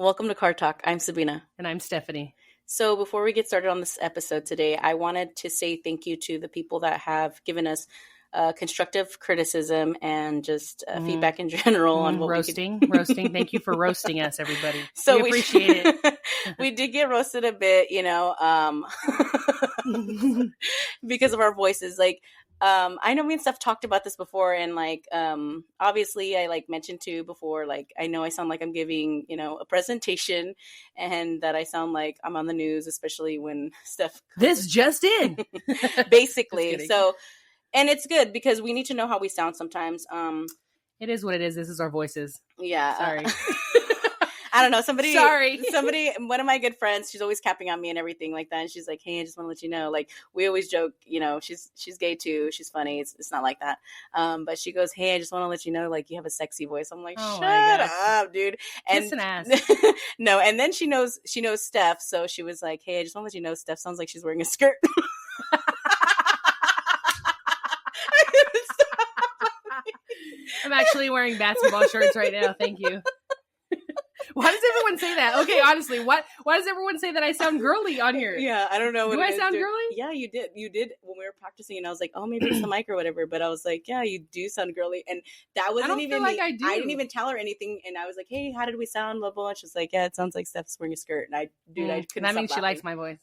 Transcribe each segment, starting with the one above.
Welcome to Car Talk. I'm Sabina. And I'm Stephanie. So before we get started on this episode today, I wanted to say thank you to the people that have given us constructive criticism and just feedback in general on what roasting. Thank you for roasting us, everybody. So we appreciate it. We did get roasted a bit, because of our voices. I know me and Steph talked about this before, and obviously I mentioned to before, I know I sound like I'm giving, a presentation, and that I sound like I'm on the news, especially when Steph. This just in. Basically. So, and it's good because we need to know how we sound sometimes. It is what it is. This is our voices. Yeah. Sorry. I don't know. Somebody, one of my good friends, she's always capping on me and everything like that. And she's like, hey, I just want to let you know, we always joke, she's gay too. She's funny. It's not like that. But she goes, hey, I just want to let you know, you have a sexy voice. I'm like, shut up, dude. And kiss an ass. No. And then she knows Steph. So she was like, hey, I just want to let you know, Steph sounds like she's wearing a skirt. I'm actually wearing basketball shirts right now. Thank you. Why does everyone say that? Okay, honestly, why does everyone say that I sound girly on here? Yeah, I don't know. Do I sound girly? Yeah, you did. You did when we were practicing, and I was like, oh, maybe it's the mic or whatever. But I was like, yeah, you do sound girly, and that wasn't even like I do. I didn't even tell her anything, and I was like, hey, how did we sound? Blah blah. And she's like, yeah, it sounds like Steph's wearing a skirt, and I couldn't. That means she likes my voice.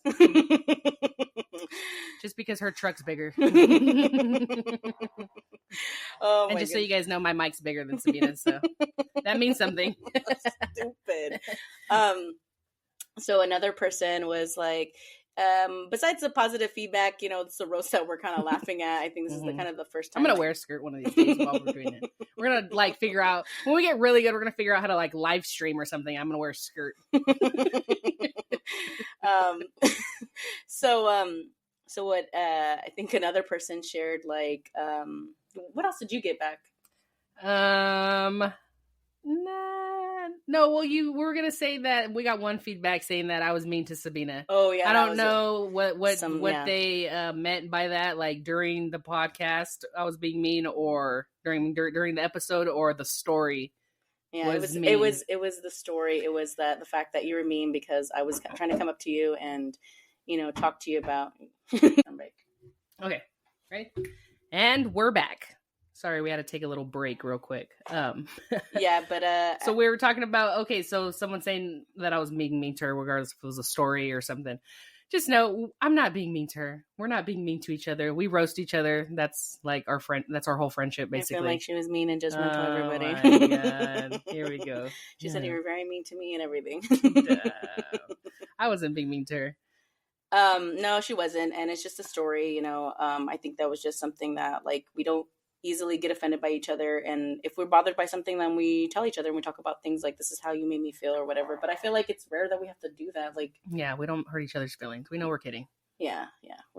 Just because her truck's bigger. Oh, and just so you guys know, my mic's bigger than Sabina's, so that means something. Stupid. So another person was like, besides the positive feedback, it's the roast that we're kind of laughing at. I think this is the kind of the first time. I'm gonna wear a skirt one of these days while we're doing it. We're gonna figure out when we get really good. We're gonna figure out how to live stream or something. I'm gonna wear a skirt. So what? I think another person shared what else did you get back? No. Well, you were gonna say that we got one feedback saying that I was mean to Sabina. Oh yeah, I don't know what they meant by that. During the podcast, I was being mean, or during the episode, or the story. Yeah, it was the story. It was the fact that you were mean because I was trying to come up to you and talk to you about. Okay, right, and we're back. Sorry, we had to take a little break real quick. Yeah, but so we were talking about, so someone saying that I was being mean to her, regardless if it was a story or something. Just know, I'm not being mean to her. We're not being mean to each other. We roast each other. That's our friend. That's our whole friendship, basically. I feel like she was mean and judgmental to everybody. Oh my God. Here we go. She said you were very mean to me and everything. I wasn't being mean to her. No, she wasn't, and it's just a story. I think that was just something that we don't easily get offended by each other, and if we're bothered by something, then we tell each other and we talk about things like, this is how you made me feel or whatever. But I feel like it's rare that we have to do that. Yeah, we don't hurt each other's feelings. We know we're kidding. Yeah,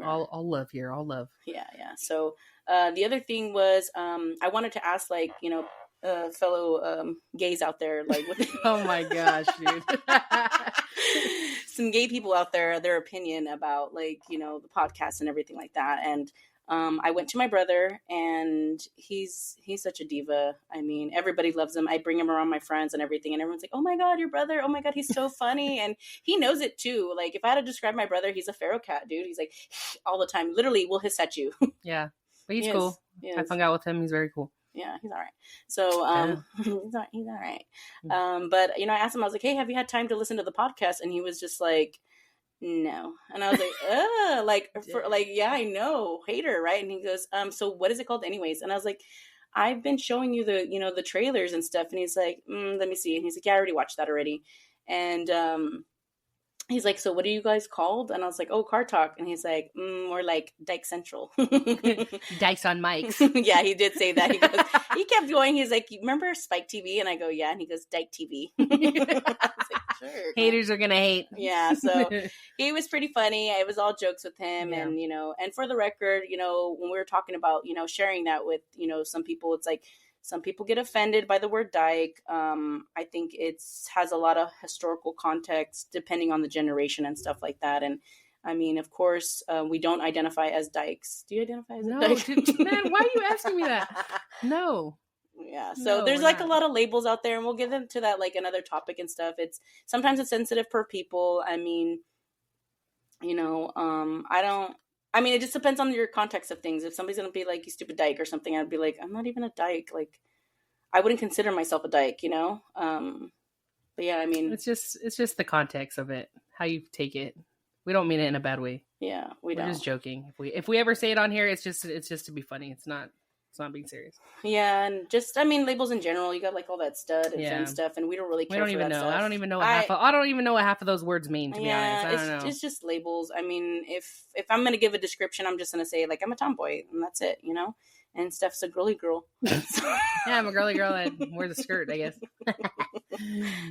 all love here, all love. Yeah. So the other thing was, I wanted to ask fellow gays out there, oh my gosh, dude. Some gay people out there, their opinion about the podcast and everything like that. And I went to my brother, and he's such a diva. I mean, everybody loves him. I bring him around my friends and everything, and everyone's like, oh my God, your brother. Oh my God, he's so funny. And he knows it too. If I had to describe my brother, he's a feral cat, dude. He's all the time, literally will hiss at you. Yeah, but he's cool. I hung out with him. He's very cool. Yeah, he's all right. So, he's all right. But I asked him, I was like, hey, have you had time to listen to the podcast? And he was just like, no. And I was like, yeah, I know, hater, right? And he goes, so what is it called anyways? And I was like, I've been showing you the the trailers and stuff. And he's like, let me see. And he's like, yeah, I already watched that already. And he's like, so what are you guys called? And I was like, oh, Car Talk. And he's like, more like Dyke Central. Dykes on mics. Yeah, he did say that. He kept going. He's like, remember Spike TV? And I go, yeah. And he goes, Dyke TV. I was like, sure. Haters are going to hate. Yeah, so he was pretty funny. It was all jokes with him. Yeah. And, and for the record, when we were talking about, sharing that with, some people, it's like, some people get offended by the word dyke. I think it has a lot of historical context depending on the generation and stuff like that. And I mean, of course, we don't identify as dykes. Do you identify as a dyke? Man, why are you asking me that? No. Yeah, so No, there's we're like a not. lot of labels out there, and we'll get into that like another topic and stuff. Sometimes it's sensitive per people. I mean, I don't. I mean, it just depends on your context of things. If somebody's gonna be like, "You stupid dyke" or something, I'd be like, "I'm not even a dyke." Like, I wouldn't consider myself a dyke, But yeah, I mean, It's just the context of it, how you take it. We don't mean it in a bad way. yeah, We're don't. just joking. If we ever say it on here, it's just to be funny. It's not being serious. Yeah, and just labels in general. You got like all that stud and stuff, and we don't really care. We don't for even that know. Stuff. I don't even know what I don't even know what half of those words mean. To be honest, I don't know. It's just labels. I mean, if I'm gonna give a description, I'm just gonna say like I'm a tomboy, and that's it. And Steph's a girly girl. Yeah, I'm a girly girl that wears a skirt, I guess.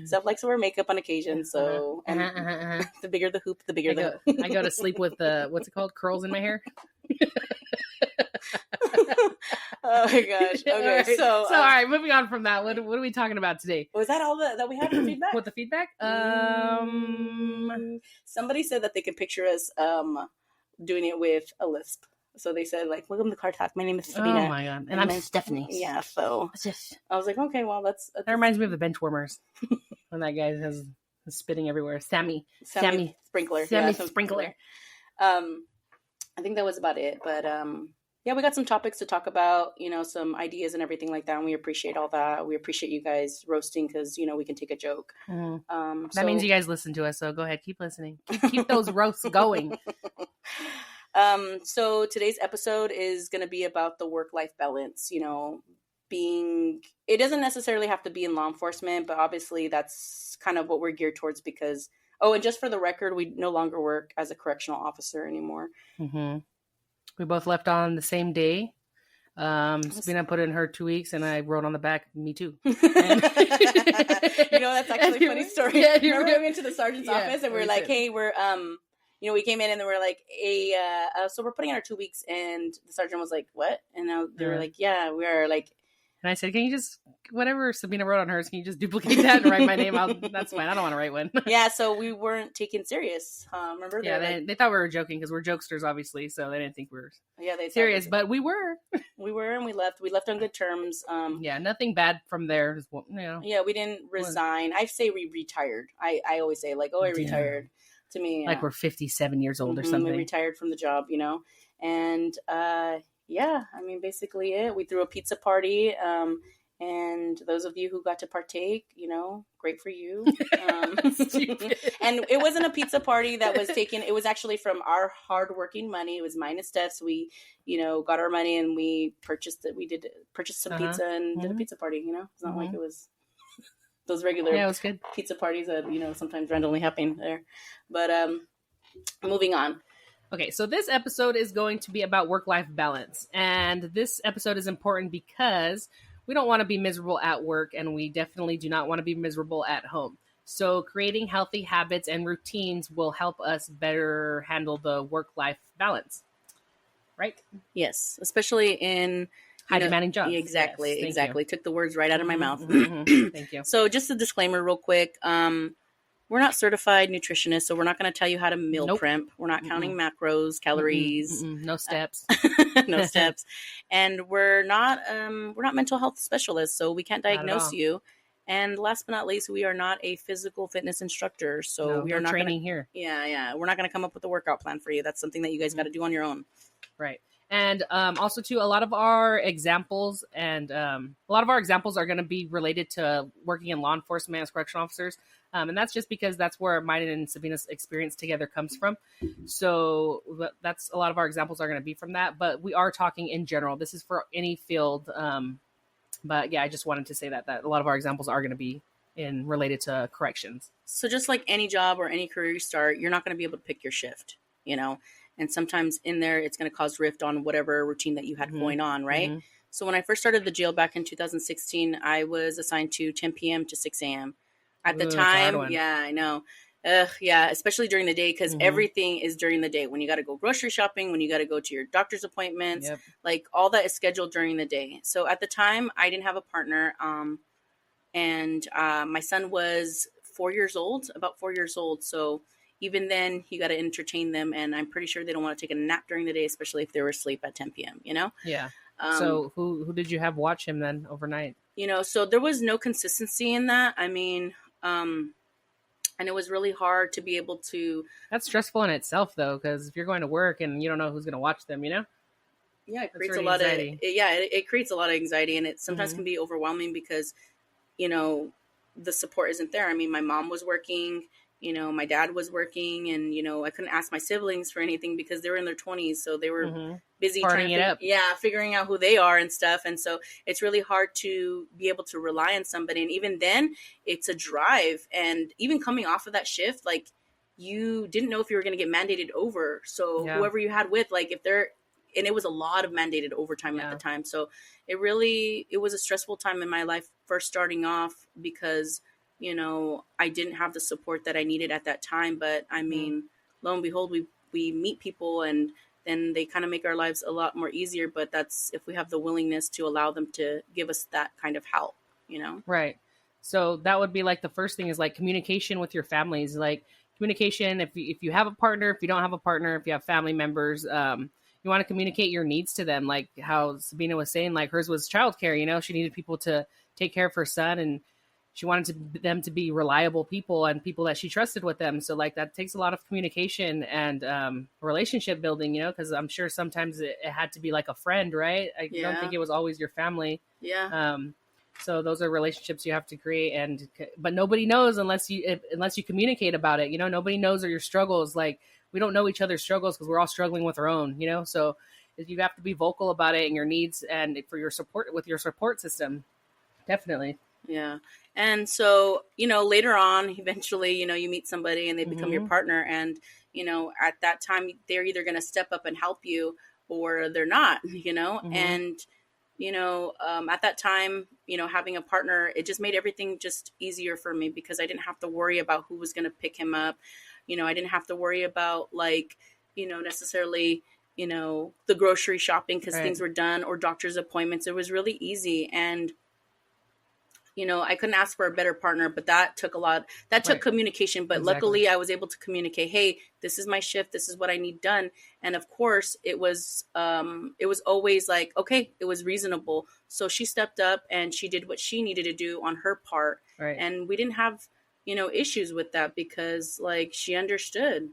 Steph likes to wear makeup on occasion, so the bigger the hoop, the bigger the hoop. I go to sleep with what's it called? Curls in my hair. Oh my gosh. Okay, right. So all right, moving on from that. What are we talking about today? Was that all that we had for feedback? What the feedback? Somebody said that they could picture us doing it with a lisp. So they said, like, welcome to Car Talk. My name is Sabina. Oh my god. And I'm Stephanie. Yeah, so I was like, okay, well, that's that reminds me of the bench warmers. When that guy has spitting everywhere. Sammy Sprinkler. Sammy Sprinkler. I think that was about it. But yeah, we got some topics to talk about, some ideas and everything like that. And we appreciate all that. We appreciate you guys roasting because, we can take a joke. Mm-hmm. That means you guys listen to us. So go ahead, keep listening. Keep those roasts going. So today's episode is going to be about the work-life balance, it doesn't necessarily have to be in law enforcement, but obviously that's kind of what we're geared towards because, and just for the record, we no longer work as a correctional officer anymore. Mm-hmm. We both left on the same day. Sabina put in her 2 weeks, and I wrote on the back, "Me too." That's actually a funny story. Yeah, remember we went to the sergeant's office, and we were like, "Hey, we're we came in and they were like, "Hey, so we're putting in our 2 weeks," and the sergeant was like, "What?" And they were like, "Yeah, we are." Like, and I said, "Can you just whatever Sabina wrote on hers? Can you just duplicate that and write my name? That's fine. I don't want to write one." Yeah, so we weren't taken serious. Remember? Yeah, they thought we were joking because we're jokesters, obviously, so they didn't think we were. Yeah, they serious, but we were. We were, and we left. We left on good terms. Yeah, nothing bad from there. Yeah, we didn't resign. I say we retired. I always say like, "Oh, I retired." To me, like we're 57 years old or something. We retired from the job, and yeah, I mean, basically it. We threw a pizza party, and those of you who got to partake, great for you. And it wasn't a pizza party that was taken. It was actually from our hardworking money. It was mine and Steph's. We, got our money and we purchased it. We purchased some pizza and did a pizza party. It's not like it was those regular it was good. pizza parties that, sometimes randomly happen there. But moving on. Okay, so this episode is going to be about work-life balance. And this episode is important because we don't want to be miserable at work, and we definitely do not want to be miserable at home. So creating healthy habits and routines will help us better handle the work-life balance. Right? Yes, especially in high-demanding jobs. Exactly, yes, exactly. Took the words right out of my mouth. Thank you. So just a disclaimer real quick. We're not certified nutritionists, so we're not going to tell you how to meal prep. We're not counting macros, calories. No steps. No steps. And we're not mental health specialists, so we can't diagnose you. And last but not least, we are not a physical fitness instructor, so we are not training here. Yeah. We're not going to come up with a workout plan for you. That's something that you guys got to do on your own. Right. And also, too, a lot of our examples are going to be related to working in law enforcement as correctional officers. And that's just because that's where mine and Sabina's experience together comes from. So that's a lot of our examples are going to be from that. But we are talking in general. This is for any field. But yeah, I just wanted to say that a lot of our examples are going to be related to corrections. So just like any job or any career you start, you're not going to be able to pick your shift, And sometimes in there, it's going to cause rift on whatever routine that you had going on, right? So when I first started the jail back in 2016, I was assigned to 10 p.m. to 6 a.m. At the time, yeah, I know. Yeah, especially during the day because everything is during the day. When you got to go grocery shopping, when you got to go to your doctor's appointments, like all that is scheduled during the day. So at the time, I didn't have a partner, and my son was about 4 years old. So even then, you got to entertain them, and I'm pretty sure they don't want to take a nap during the day, especially if they were asleep at 10 p.m., Yeah. So who did you have watch him then overnight? So there was no consistency in that. I mean, and it was really hard to be able to. That's stressful in itself, though, because if you're going to work and you don't know who's going to watch them, Yeah, it creates a lot anxiety. It creates a lot of anxiety, and it sometimes can be overwhelming because, the support isn't there. I mean, my mom was working, my dad was working, and, I couldn't ask my siblings for anything because they were in their 20s. So they were busy partying it up. Yeah, figuring out who they are and stuff. And so it's really hard to be able to rely on somebody. And even then, it's a drive. And even coming off of that shift, like, you didn't know if you were going to get mandated over. So whoever you had with, like, and it was a lot of mandated overtime at the time. So it was a stressful time in my life first starting off because, I didn't have the support that I needed at that time. But I mean, lo and behold, we meet people and then they kind of make our lives a lot more easier. But that's if we have the willingness to allow them to give us that kind of help, Right. So that would be like the first thing is like communication with your families, like communication. If you have a partner, if you don't have a partner, if you have family members, you want to communicate your needs to them. Like how Sabina was saying, like hers was childcare, she needed people to take care of her son and she wanted them to be reliable people and people that she trusted with them. So like that takes a lot of communication and relationship building, because I'm sure sometimes it had to be like a friend, right? I don't think it was always your family. Yeah. So those are relationships you have to create, but nobody knows unless you communicate about it. Nobody knows your struggles. Like we don't know each other's struggles because we're all struggling with our own. So you have to be vocal about it and your needs and for your support with your support system. Definitely. Yeah. And so, later on, eventually, you meet somebody and they become your partner. And, at that time, they're either going to step up and help you or they're not, and, at that time, having a partner, it just made everything just easier for me because I didn't have to worry about who was going to pick him up. I didn't have to worry about necessarily, the grocery shopping because things were done or doctor's appointments. It was really easy. And, I couldn't ask for a better partner, but that took took communication. But luckily I was able to communicate, hey, this is my shift. This is what I need done. And of course it was always like, okay, it was reasonable. So she stepped up and she did what she needed to do on her part. Right. And we didn't have, issues with that because like she understood,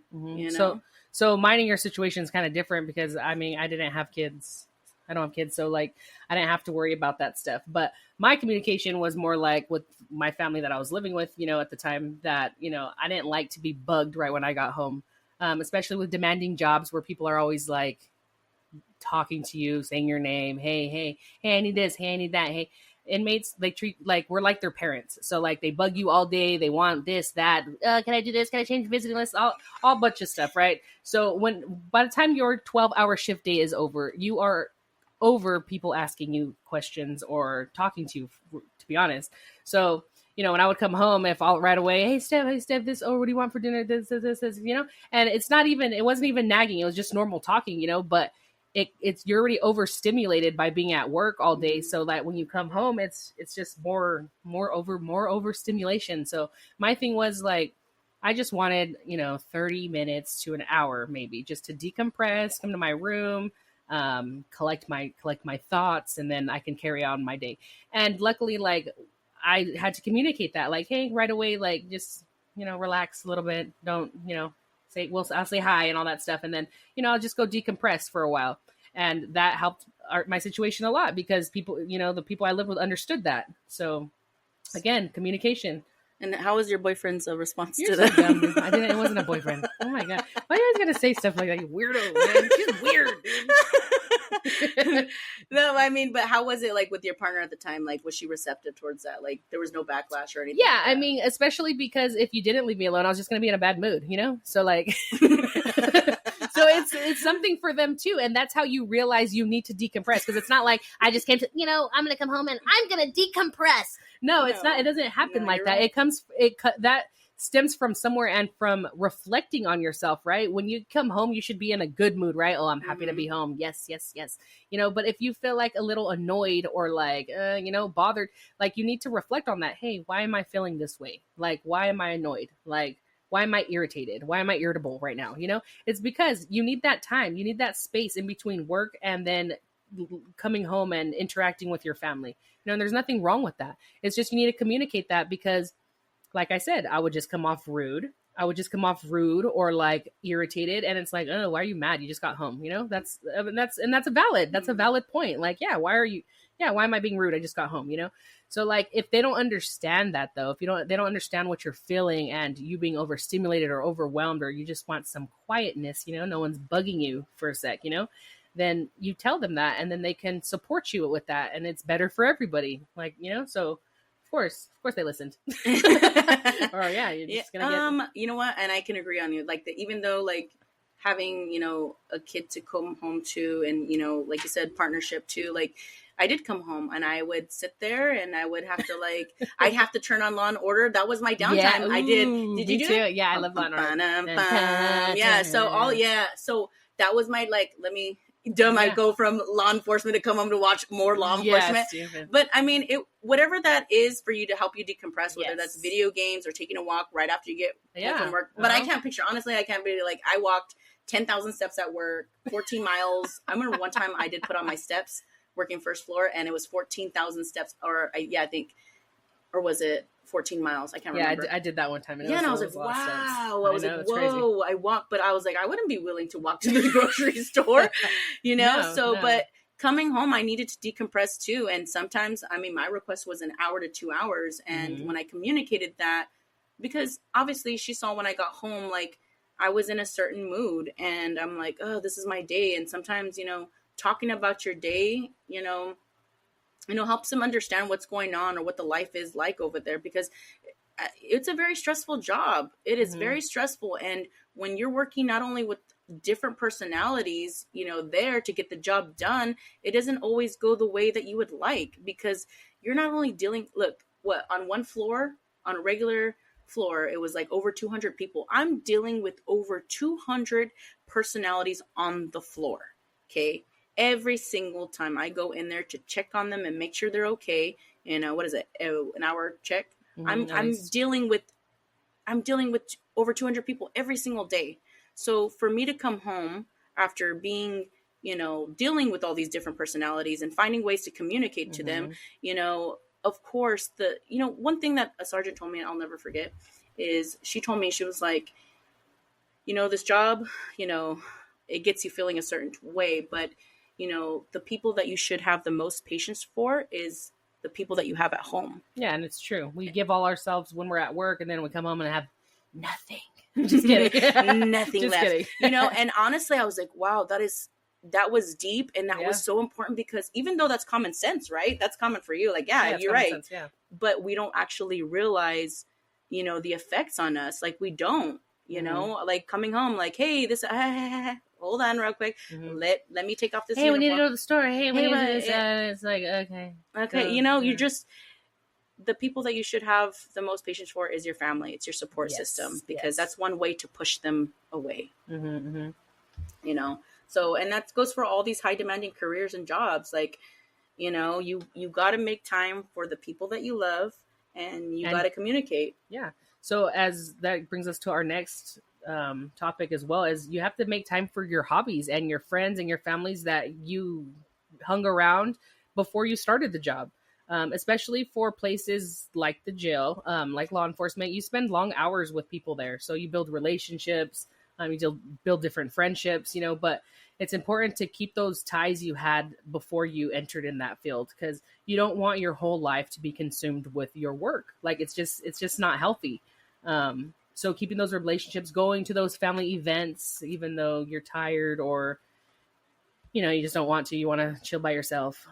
So mine and your situation is kind of different because I didn't have kids. I don't have kids. So like, I didn't have to worry about that stuff, but my communication was more like with my family that I was living with, at the time that, I didn't like to be bugged right when I got home. Especially with demanding jobs where people are always like talking to you, saying your name. Hey, I need this. Hey, I need that. Hey, inmates, they treat like we're like their parents. So like they bug you all day. They want this, that. Can I do this? Can I change visiting list? All bunch of stuff. Right. So by the time your 12-hour shift day is over, you are over people asking you questions or talking to you, to be honest. So, when I would come home, if I'll right away, hey, Steph, this, what do you want for dinner? This, and it wasn't even nagging. It was just normal talking, but you're already overstimulated by being at work all day. So that when you come home, it's just more overstimulation. So my thing was like, I just wanted, 30 minutes to an hour, maybe just to decompress, come to my room, collect my thoughts, and then I can carry on my day. And luckily, like I had to communicate that, like, hey, right away, like just, relax a little bit. Don't, I'll say hi and all that stuff. And then, I'll just go decompress for a while. And that helped my situation a lot because people, the people I lived with understood that. So again, communication. And how was your boyfriend's response You're to so that? dumb. It wasn't a boyfriend. Oh my God. Why are you always gonna say stuff like that? You weirdo, man. She's weird, dude. No, but how was it like with your partner at the time? Like, was she receptive towards that? Like, there was no backlash or anything? Yeah, like especially because if you didn't leave me alone, I was just gonna be in a bad mood, So like, so it's something for them too, and that's how you realize you need to decompress because it's not like I just came to, I'm gonna come home and I'm gonna decompress. No, it's not. It doesn't happen like that. Right. That stems from somewhere and from reflecting on yourself, right? When you come home, you should be in a good mood, right? Oh, I'm happy to be home. Yes, yes, yes. But if you feel like a little annoyed or like, bothered, like you need to reflect on that. Hey, why am I feeling this way? Like, why am I annoyed? Like, why am I irritated? Why am I irritable right now? It's because you need that time. You need that space in between work and then coming home and interacting with your family. You know, and there's nothing wrong with that. It's just you need to communicate that, because like I said, I would just come off rude. Or like irritated, and it's like, oh, why are you mad? You just got home, you know? That's a valid point. Like, yeah, why am I being rude? I just got home, you know? So like, if they don't understand that though, they don't understand what you're feeling and you being overstimulated or overwhelmed, or you just want some quietness, you know, no one's bugging you for a sec, you know, then you tell them that, and then they can support you with that, and it's better for everybody. Like, you know, so of course they listened. Or yeah, you're just gonna get... You know what? And I can agree on you. Like even though like having, you know, a kid to come home to, and, you know, like you said, partnership too, like I did come home and I would sit there and I would have to like, I'd have to turn on Law and Order. That was my downtime. Yeah, I did. Did you do it? Yeah, I love Law and Order. Yeah. So that was my, like, I go from law enforcement to come home to watch more law enforcement. Yes, but I mean, whatever that is for you to help you decompress, whether that's video games or taking a walk right after you get home from work. But I can't picture, honestly, I can't be like, I walked 10,000 steps at work, 14 miles. I remember one time I did put on my steps working first floor, and it was 14,000 steps, or was it 14 miles? I can't remember. Yeah, I did that one time. And I was like, wow. I was like, whoa. I walked, but I was like, I wouldn't be willing to walk to the grocery store, you know? No. But coming home, I needed to decompress too. And sometimes, I mean, my request was an hour to 2 hours. And when I communicated that, because obviously she saw when I got home, like I was in a certain mood, and I'm like, oh, this is my day. And sometimes, you know, talking about your day, you know, helps them understand what's going on or what the life is like over there, because it's a very stressful job. It is very stressful. And when you're working not only with different personalities, you know, there to get the job done, it doesn't always go the way that you would like, because you're not only on one floor, on a regular floor, it was like over 200 people. I'm dealing with over 200 personalities on the floor. Okay. Every single time I go in there to check on them and make sure they're okay, you know, what is it? An hour check. I'm dealing with over 200 people every single day. So for me to come home after being, you know, dealing with all these different personalities and finding ways to communicate to them, you know, of course, one thing that a sergeant told me, and I'll never forget, is she told me, she was like, you know, this job, you know, it gets you feeling a certain way, but you know, the people that you should have the most patience for is the people that you have at home. Yeah, and it's true. We give all ourselves when we're at work, and then we come home and have nothing. Just kidding. Nothing Just left. Kidding. You know, and honestly, I was like, wow, that was deep, and that was so important, because even though that's common sense, right? That's common for you. Like, you're right. Sense, yeah. But we don't actually realize, you know, the effects on us. Like, we don't, you know, like coming home, like, hey, this, hold on real quick. Let me take off this uniform. We need to go to the store. Hey, we need to do this. It's like, okay. Okay, you know, you just, the people that you should have the most patience for is your family. It's your support system, because that's one way to push them away. You know, so, and that goes for all these high demanding careers and jobs. Like, you know, you got to make time for the people that you love, and you got to communicate. Yeah. So as that brings us to our next topic as well, is you have to make time for your hobbies and your friends and your families that you hung around before you started the job. Especially for places like the jail, like law enforcement, you spend long hours with people there. So you build relationships, you build different friendships, you know, but it's important to keep those ties you had before you entered in that field, because you don't want your whole life to be consumed with your work. Like, it's just not healthy. So keeping those relationships, going to those family events, even though you're tired or, you know, you just don't want to, you want to chill by yourself.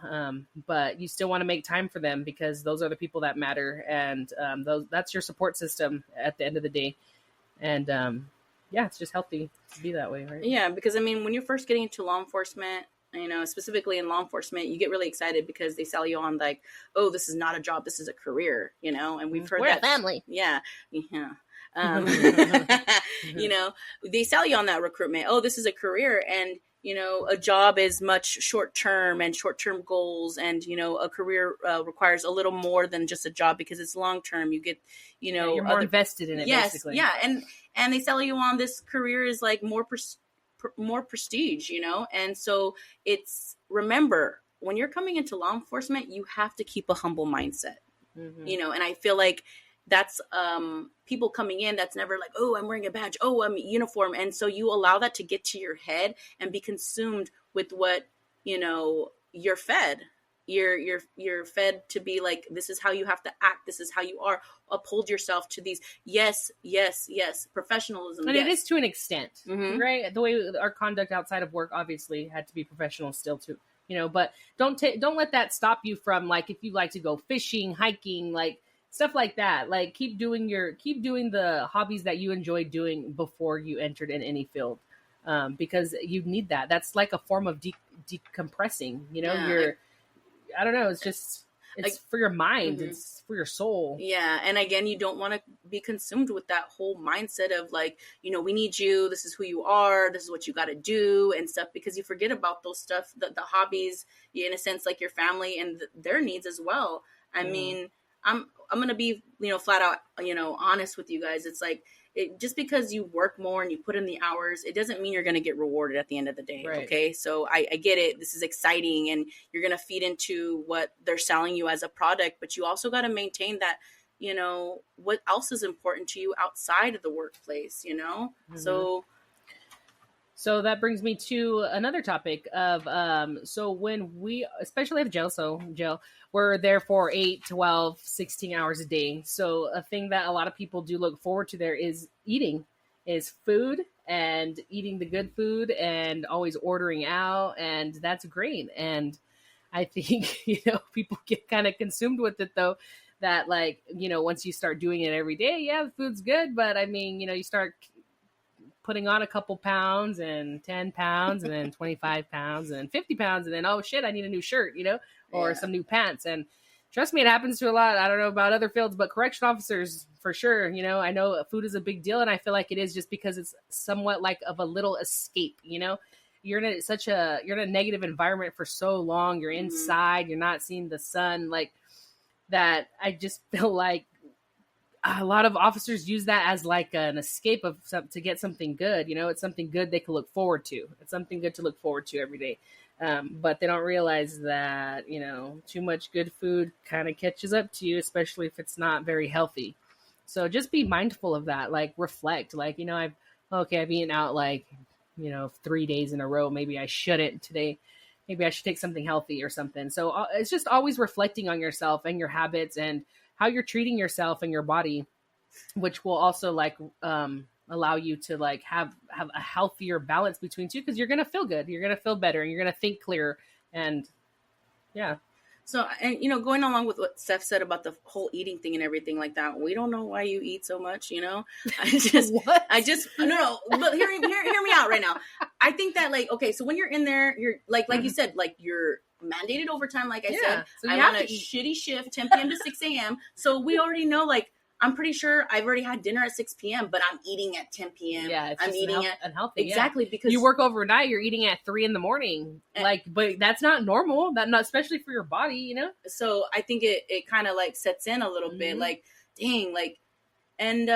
But you still want to make time for them, because those are the people that matter. And that's your support system at the end of the day. And it's just healthy to be that way, right? Yeah, because I mean, when you're first getting into law enforcement, you know, specifically in law enforcement, you get really excited because they sell you on like, oh, this is not a job, this is a career, you know, and we've heard We're that. A family. Yeah. You know, they sell you on that recruitment. Oh, this is a career. And, you know, a job is much short-term goals. And, you know, a career requires a little more than just a job, because it's long-term. You get, you know, you're more invested in it. Yes. Basically. Yeah. And they sell you on this career is like more more prestige, and so remember, when you're coming into law enforcement, you have to keep a humble mindset, and I feel like that's people coming in that's never like, oh, I'm wearing a badge, oh, I'm uniform, and so you allow that to get to your head and be consumed with what you're fed. You're fed to be like, this is how you have to act, this is how you are, uphold yourself to these yes professionalism, and it is to an extent, right? The way our conduct outside of work obviously had to be professional still too, but don't let that stop you from, like, if you like to go fishing, hiking, like stuff like that, like keep doing the hobbies that you enjoyed doing before you entered in any field, because you need that. That's like a form of decompressing, I don't know. It's like, for your mind. It's for your soul. Yeah. And again, you don't want to be consumed with that whole mindset of like, we need you. This is who you are. This is what you got to do and stuff, because you forget about those stuff, the hobbies, in a sense, like your family and their needs as well. I mean, I'm going to be, flat out, honest with you guys. It's like, just because you work more and you put in the hours, it doesn't mean you're going to get rewarded at the end of the day. Right. Okay. So I get it. This is exciting and you're going to feed into what they're selling you as a product, but you also got to maintain that, what else is important to you outside of the workplace, So that brings me to another topic of, so when we, especially at jail, we're there for 8, 12, 16 hours a day. So a thing that a lot of people do look forward to there is food, and eating the good food and always ordering out. And that's great. And I think, people get kind of consumed with it though, that like, once you start doing it every day, yeah, the food's good. But I mean, you start putting on a couple pounds and 10 pounds and then 25 pounds and then 50 pounds. And then, oh shit, I need a new shirt, or some new pants. And trust me, it happens to a lot. I don't know about other fields, but correction officers for sure. I know food is a big deal. And I feel like it is just because it's somewhat like of a little escape, you're in a negative environment for so long. You're inside, you're not seeing the sun, like that. I just feel like a lot of officers use that as like an escape to get something good. It's something good they can look forward to. It's something good to look forward to every day. But they don't realize that, too much good food kind of catches up to you, especially if it's not very healthy. So just be mindful of that, like reflect, like, I've eaten out like, 3 days in a row. Maybe I shouldn't today. Maybe I should take something healthy or something. So it's just always reflecting on yourself and your habits and how you're treating yourself and your body, which will also like allow you to like have a healthier balance between two, because you're gonna feel good, you're gonna feel better, and you're gonna think clearer. And yeah. So, and going along with what Steph said about the whole eating thing and everything like that, we don't know why you eat so much. No, but hear me out right now. I think that like, okay, so when you're in there, you're like you said, like you're mandated overtime. Like I said, so I'm on a shitty shift, 10 p.m. to 6 a.m. So we already know, like, I'm pretty sure I've already had dinner at 6 p.m., but I'm eating at 10 p.m. Yeah, it's I'm eating at unhealthy. Exactly, because you work overnight, you're eating at 3 a.m. But that's not normal. Not especially for your body, So I think it kind of like sets in a little bit, like, dang, like, and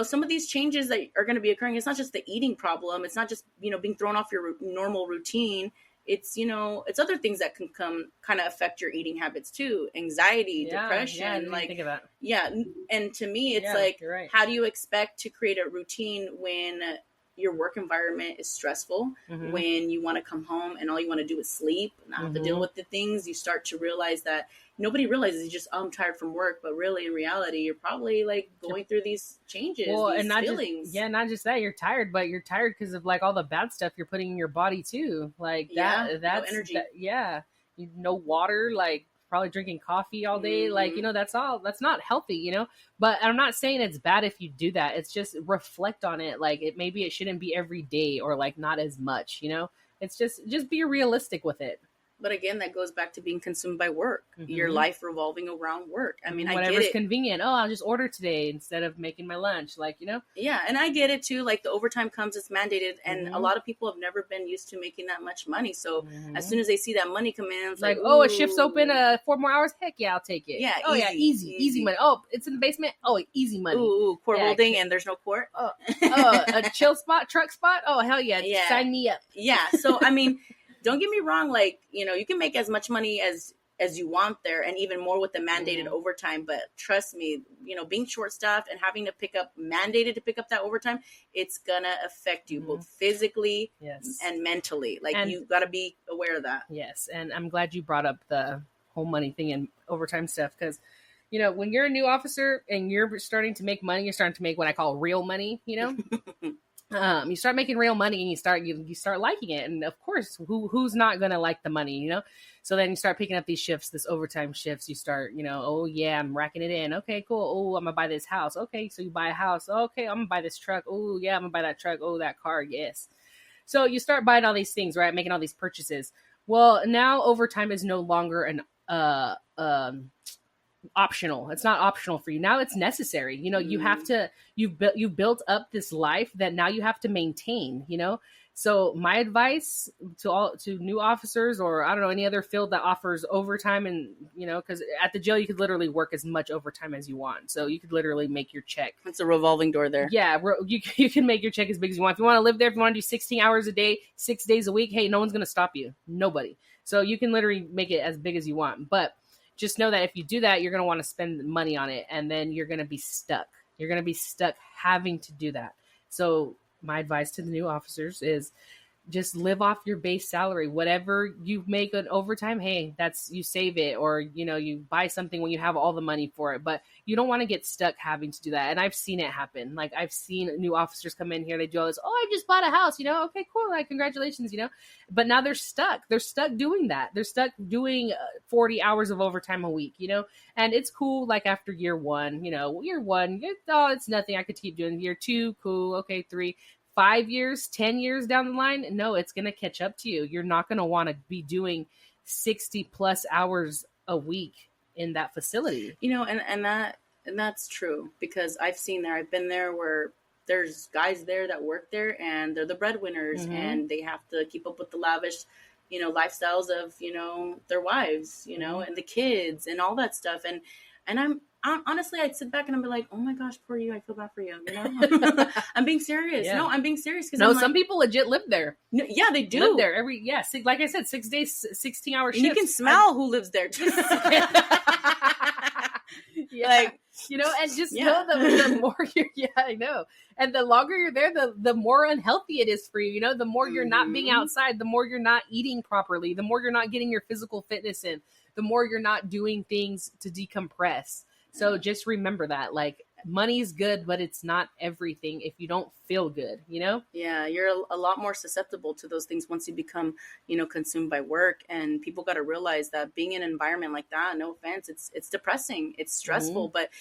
some of these changes that are going to be occurring, it's not just the eating problem. It's not just being thrown off your normal routine. It's, it's other things that can come kind of affect your eating habits too. Anxiety, depression, I didn't think of that. Yeah. And to me, it's like, right. How do you expect to create a routine when your work environment is stressful, when you want to come home and all you want to do is sleep, not have to deal with the things? You start to realize that nobody realizes you just, I'm tired from work, but really in reality, you're probably like going through these changes, these and not feelings. Not just that you're tired, but you're tired because of like all the bad stuff you're putting in your body too. Like that's no energy. No water, like probably drinking coffee all day. Like, that's not healthy, but I'm not saying it's bad if you do that. It's just reflect on it. Like it shouldn't be every day or like not as much, it's just be realistic with it. But again, that goes back to being consumed by work. Your life revolving around work. I mean, whatever's I get it. Convenient. Oh, I'll just order today instead of making my lunch. Like, Yeah, and I get it too. Like the overtime comes, it's mandated, and a lot of people have never been used to making that much money. So as soon as they see that money come in, it's like, oh, a shift's open 4 more hours. Heck yeah, I'll take it. Yeah. Oh yeah, easy money. Oh, it's in the basement. Oh, easy money. Ooh, quart holding, and there's no quart. Oh, a chill spot, truck spot. Oh hell yeah, sign me up. Yeah. So I mean, don't get me wrong. Like, you can make as much money as you want there, and even more with the mandated overtime. But trust me, being short staffed and having to mandated to pick up that overtime, it's gonna affect you both physically and mentally. Like, you got to be aware of that. Yes. And I'm glad you brought up the whole money thing and overtime stuff, because when you're a new officer and you're starting to make money, you're starting to make what I call real money. You start making real money, and you start liking it. And of course, who's not going to like the money, So then you start picking up these shifts, this overtime shifts. You start, oh yeah, I'm racking it in. Okay, cool. Oh, I'm gonna buy this house. Okay. So you buy a house. Okay. I'm gonna buy this truck. Oh yeah, I'm gonna buy that truck. Oh, that car. Yes. So you start buying all these things, right? Making all these purchases. Well, now overtime is no longer an, optional. It's not optional for you. Now it's necessary. You have to, you've built up this life that now you have to maintain, So my advice to new officers, or I don't know, any other field that offers overtime, and, cause at the jail, you could literally work as much overtime as you want. So you could literally make your check. It's a revolving door there. Yeah. You can make your check as big as you want. If you want to live there, if you want to do 16 hours a day, 6 days a week, hey, no one's going to stop you. Nobody. So you can literally make it as big as you want. But just know that if you do that, you're going to want to spend money on it, and then you're going to be stuck. You're going to be stuck having to do that. So my advice to the new officers is just live off your base salary. Whatever you make an overtime, hey, you save it, or, you buy something when you have all the money for it. But you don't want to get stuck having to do that. And I've seen it happen. Like, I've seen new officers come in here. They do all this. Oh, I just bought a house, okay, cool. Like, congratulations, but now they're stuck. They're stuck doing that. They're stuck doing 40 hours of overtime a week, and it's cool. Like, after year one, it's nothing. I could keep doing. Year two, cool. Okay. 3, 5 years, 10 years down the line, no, it's going to catch up to you. You're not going to want to be doing 60 plus hours a week in that facility. And that's true, because I've been there where there's guys there that work there, and they're the breadwinners, and they have to keep up with the lavish, lifestyles of, their wives, and the kids and all that stuff. And honestly, I'd sit back and I'd be like, oh my gosh, poor you. I feel bad for you. I'm being serious. Yeah. No, I'm being serious. No, some people legit live there. No, yeah, they do. Live there like I said, 6 days, 16-hour shifts. You can smell who lives there. Like, and just know that the more I know. And the longer you're there, the more unhealthy it is for you. The more you're not being outside, the more you're not eating properly, the more you're not getting your physical fitness in, the more you're not doing things to decompress. So just remember that, like, money's good, but it's not everything if you don't feel good, Yeah, you're a lot more susceptible to those things once you become, consumed by work. And people got to realize that being in an environment like that, no offense, it's depressing, it's stressful, but,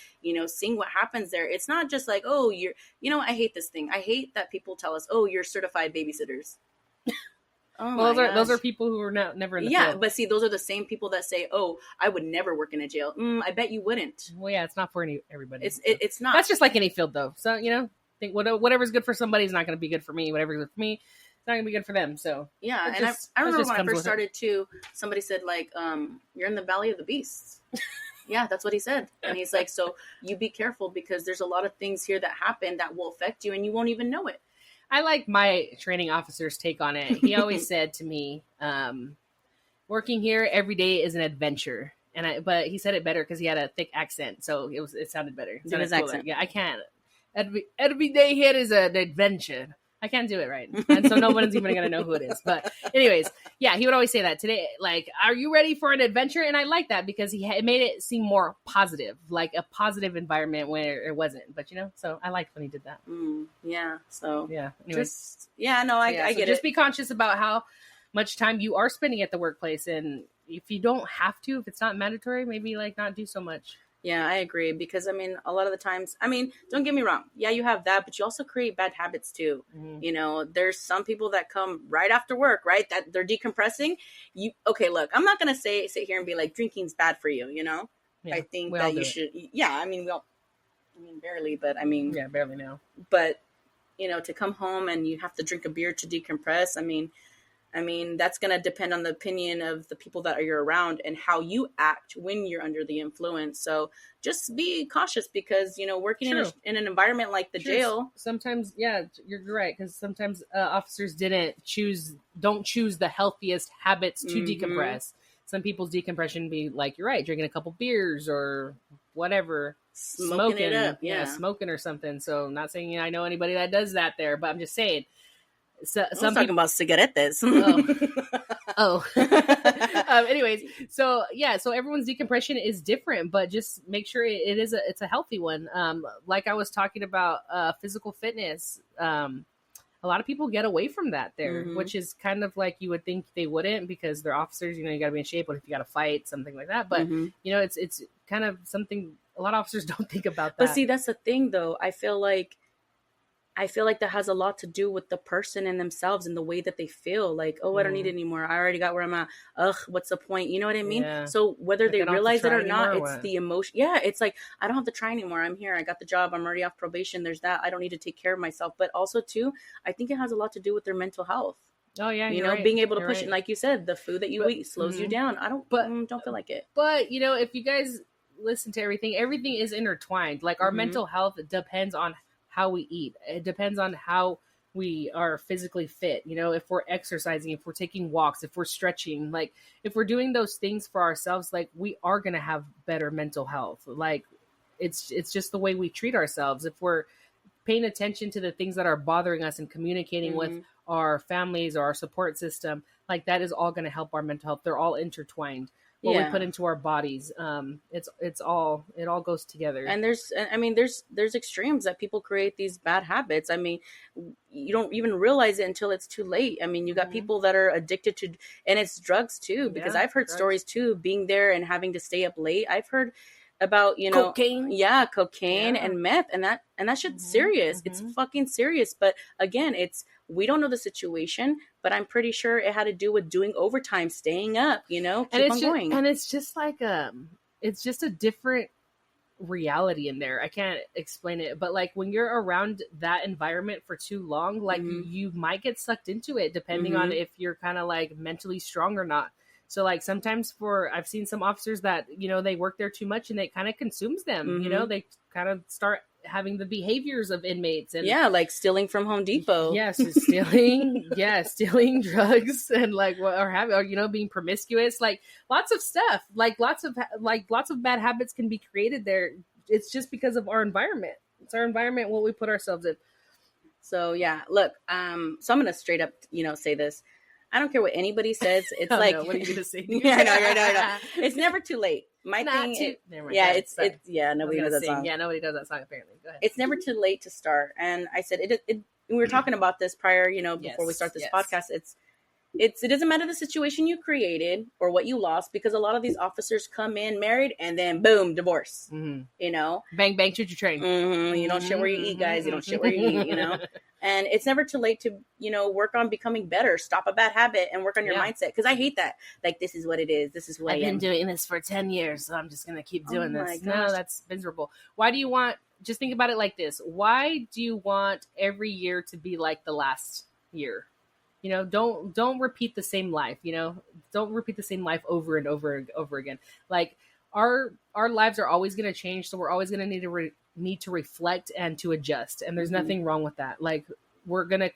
seeing what happens there, it's not just like, oh, I hate this thing. I hate that people tell us, oh, you're certified babysitters. Oh, well, those are people who are never in the field. But see, those are the same people that say, "Oh, I would never work in a jail." I bet you wouldn't. Well, yeah, it's not for everybody. It's not. That's just like any field, though. So think whatever's good for somebody is not going to be good for me. Whatever's good for me, it's not going to be good for them. So yeah, and I remember when I first started too. Somebody said like, "You're in the valley of the beasts." Yeah, that's what he said, and he's like, "So you be careful, because there's a lot of things here that happen that will affect you, and you won't even know it." I like my training officer's take on it. He always said to me, working here every day is an adventure. But he said it better because he had a thick accent. So it sounded better. It sounded his accent. Yeah, I can't. Every day here is an adventure. I can't do it right. And so no one's even going to know who it is. But anyways, yeah, he would always say that today. Like, are you ready for an adventure? And I like that because it made it seem more positive, like a positive environment where it wasn't. But, so I liked when he did that. Yeah. So, yeah. Anyways. I get it. Just be conscious about how much time you are spending at the workplace. And if you don't have to, if it's not mandatory, maybe like not do so much. Yeah, I agree because I mean, a lot of the times, I mean, don't get me wrong. Yeah, you have that, but you also create bad habits too. Mm-hmm. You know, there's some people that come right after work, right? That they're decompressing. You okay, look, I'm not going to sit here and be like drinking's bad for you, you know? Yeah, I think we all that you do it. should yeah, I mean, barely, but I mean, Yeah, barely now. but you know, to come home and you have to drink a beer to decompress, I mean, that's going to depend on the opinion of the people that you're around and how you act when you're under the influence. So just be cautious because, you know, working True. in an environment like the True. jail. Sometimes, yeah, you're right. Because sometimes officers don't choose the healthiest habits to decompress. Some people's decompression be like, you're right, drinking a couple beers or whatever. Smoking it up. Yeah. Smoking or something. So I'm not saying I know anybody that does that there, but I'm just saying. So, I was talking about cigarettes. Anyways, so yeah, so everyone's decompression is different, but just make sure it's a healthy one. Like I was talking about physical fitness. A lot of people get away from that there, which is kind of like you would think they wouldn't because they're officers. You know, you got to be in shape. What if you got to fight, something like that? But you know, it's kind of something a lot of officers don't think about that. But see, that's the thing, though. I feel like that has a lot to do with the person and themselves and the way that they feel. Like, oh, I don't need it anymore. I already got where I'm at. Ugh, what's the point? You know what I mean? Yeah. So whether they realize it or not, it's what? the emotion. Yeah, it's like, I don't have to try anymore. I'm here. I got the job. I'm already off probation. There's that. I don't need to take care of myself. But also, too, I think it has a lot to do with their mental health. Oh, yeah. You know, right. being able to you're push right. it. Like you said, the food that you eat slows you down. I don't feel like it. But, you know, if you guys listen to everything is intertwined. Like our mental health depends on how we eat. It depends on how we are physically fit. You know, if we're exercising, if we're taking walks, if we're stretching, like if we're doing those things for ourselves, like we are going to have better mental health. Like it's just the way we treat ourselves. If we're paying attention to the things that are bothering us and communicating with our families or our support system, like that is all going to help our mental health. They're all intertwined. What we put into our bodies, it all goes together. And there's extremes that people create these bad habits. I mean, you don't even realize it until it's too late. I mean, you got people that are addicted to, and it's drugs too, because I've heard stories too, being there and having to stay up late. I've heard about, you know, cocaine and meth, and that shit's serious. It's fucking serious. But again, we don't know the situation, but I'm pretty sure it had to do with doing overtime, staying up, you know, keep on going. And it's just like it's just a different reality in there. I can't explain it, but like when you're around that environment for too long, like you might get sucked into it depending on if you're kind of like mentally strong or not. So like sometimes I've seen some officers that, you know, they work there too much and it kind of consumes them, you know, they kind of start having the behaviors of inmates and like stealing from Home Depot. Yes, stealing drugs and like or you know, being promiscuous, like lots of stuff, like lots of bad habits can be created there. It's just because of our environment. It's our environment, what we put ourselves in. So yeah, look, so I'm gonna straight up, you know, say this. I don't care what anybody says. It's what are you gonna say? Yeah, I know. It's never too late. My thing, nobody knows that song. Yeah, nobody does that song apparently. Go ahead. It's never too late to start. And I said it we were talking about this prior, you know, before we start this podcast. It doesn't matter the situation you created or what you lost, because a lot of these officers come in married and then boom, divorce. You know, bang bang, choo choo train. You don't shit where you eat, guys. You don't shit where you eat. You know. And it's never too late to, you know, work on becoming better, stop a bad habit and work on your mindset. Because I hate that. Like, this is what it is. This is what I've been doing this for 10 years, so I'm just going to keep doing this. No, that's miserable. Why do you want, just think about it like this. Why do you want every year to be like the last year? You know, don't repeat the same life, you know, don't repeat the same life over and over and over again. Like our lives are always going to change. So we're always going to need to reflect and to adjust. And there's nothing wrong with that. Like we're going to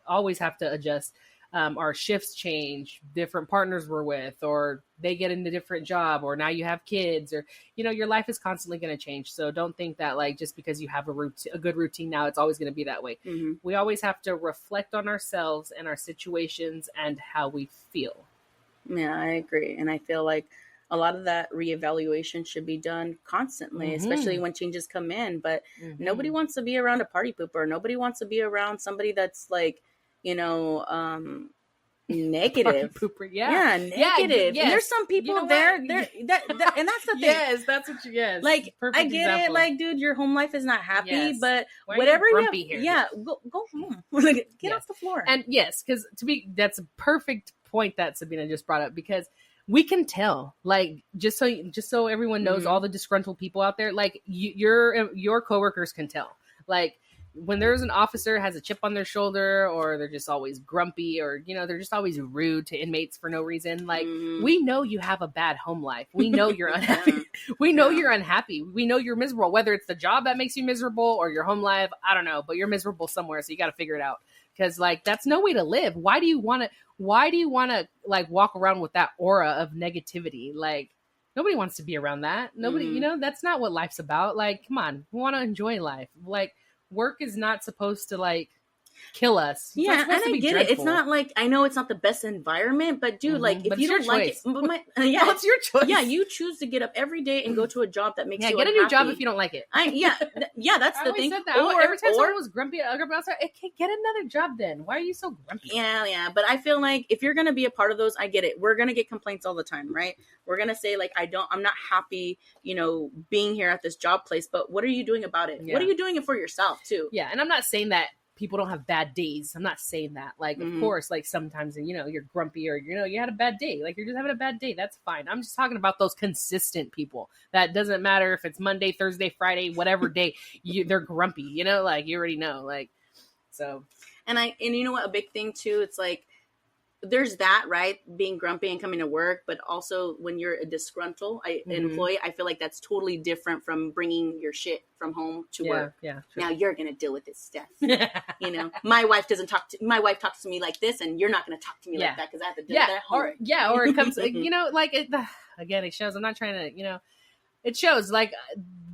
always have to adjust. Our shifts change, different partners we're with, or they get in a different job, or now you have kids, or, you know, your life is constantly going to change. So don't think that like, just because you have a good routine now, it's always going to be that way. We always have to reflect on ourselves and our situations and how we feel. Yeah, I agree. And I feel like a lot of that reevaluation should be done constantly, especially when changes come in. But nobody wants to be around a party pooper. Nobody wants to be around somebody that's like, you know, negative. Pooper, yeah, negative. Yes. And there's some people there, and that's the thing. Yes, that's what you. Yes, like perfect I get example. it. Like, dude, your home life is not happy, Yes. but Why are whatever you you grumpy have, here? go home. Get Yes. off the floor. And yes, because that's a perfect point that Sabina just brought up, because we can tell, like, just so everyone knows, all the disgruntled people out there, like your coworkers can tell, like, when there's an officer has a chip on their shoulder, or they're just always grumpy, or they're just always rude to inmates for no reason. Like, we know you have a bad home life. We know you're unhappy. We know you're unhappy. We know you're miserable, whether it's the job that makes you miserable or your home life. I don't know, but you're miserable somewhere. So you got to figure it out, because like, that's no way to live. Why do you want to like walk around with that aura of negativity? Like, nobody wants to be around that. Nobody, that's not what life's about. Like, come on, we want to enjoy life. Like, work is not supposed to like kill us. Yeah, and I get it. It's not like, I know it's not the best environment, but dude, like, if you don't like it, it's your choice. Yeah, you choose to get up every day and go to a job that makes you get unhappy. a new job if you don't like it. That's the thing. Said that. Every time someone was grumpy outside, okay, get another job then. Why are you so grumpy? Yeah, but I feel like if you're gonna be a part of those, I get it. We're gonna get complaints all the time, right? We're gonna say like, I'm not happy, being here at this job place. But what are you doing about it? Yeah. What are you doing it for yourself too? Yeah, and I'm not saying that people don't have bad days. I'm not saying that. Like, of course, like sometimes, you're grumpy, or, you had a bad day. Like, you're just having a bad day. That's fine. I'm just talking about those consistent people. That doesn't matter if it's Monday, Thursday, Friday, whatever day, they're grumpy, like, you already know. Like, so. And you know what, a big thing too, it's like, there's that, right? Being grumpy and coming to work, but also when you're a disgruntled employee, I feel like that's totally different from bringing your shit from home to work. Yeah. Sure. Now you're gonna deal with this stuff. My wife talks to me like this, and you're not gonna talk to me like that because I have to deal with that home. Or it comes, like again, it shows. I'm not trying to, it shows, like,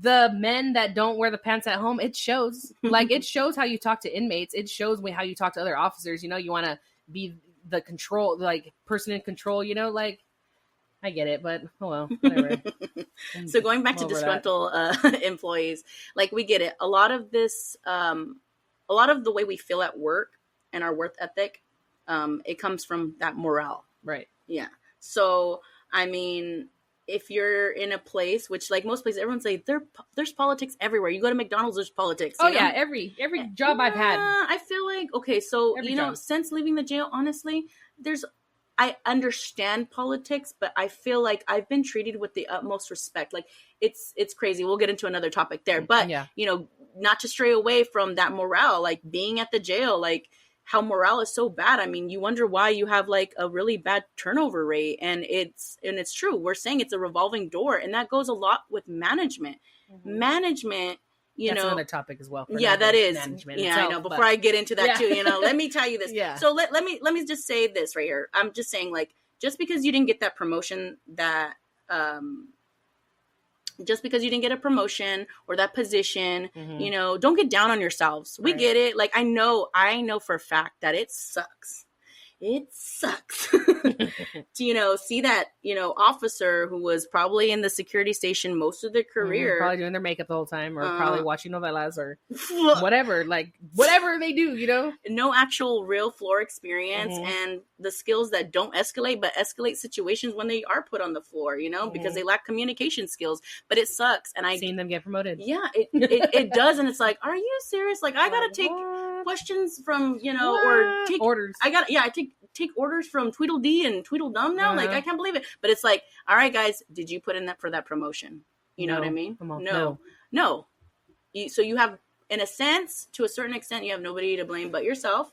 the men that don't wear the pants at home. It shows, like, it shows how you talk to inmates. It shows how you talk to other officers. You want to be the control, like, person in control, like, I get it, but oh well, whatever. So going back to disgruntled employees, like, we get it. A lot of this, a lot of the way we feel at work and our work ethic, it comes from that morale. Right. Yeah. So, I mean, if you're in a place, which, like, most places, everyone's like, there's politics everywhere. You go to McDonald's, there's politics. Yeah, every job I've had. I feel like, okay, so, job. Since leaving the jail, honestly, I understand politics, but I feel like I've been treated with the utmost respect. Like, it's crazy. We'll get into another topic there. But, not to stray away from that morale, like, being at the jail, like, how morale is so bad. I mean, you wonder why you have like a really bad turnover rate, and it's true. We're saying it's a revolving door, and that goes a lot with management. Management, that's another topic as well. Yeah, that is. Management itself, I know. Before I get into that too, let me tell you this. So let me just say this right here. I'm just saying, like, just because you didn't get that promotion, just because you didn't get a promotion or that position, don't get down on yourselves. We get it. Like, I know for a fact that it sucks. It sucks to, see that, officer who was probably in the security station most of their career. Probably doing their makeup the whole time, or probably watching novelas or whatever, like, whatever they do, No actual real floor experience, and the skills that don't escalate, but escalate situations when they are put on the floor, because they lack communication skills. But it sucks. And I've seen them get promoted. Yeah, it does. And it's like, are you serious? Like, I got to take questions from, or take orders. I take orders from Tweedledee and Tweedledum now. Like, I can't believe it. But it's like, all right, guys, did you put in that for that promotion? You know what I mean? No. So you have, in a sense, to a certain extent, you have nobody to blame but yourself.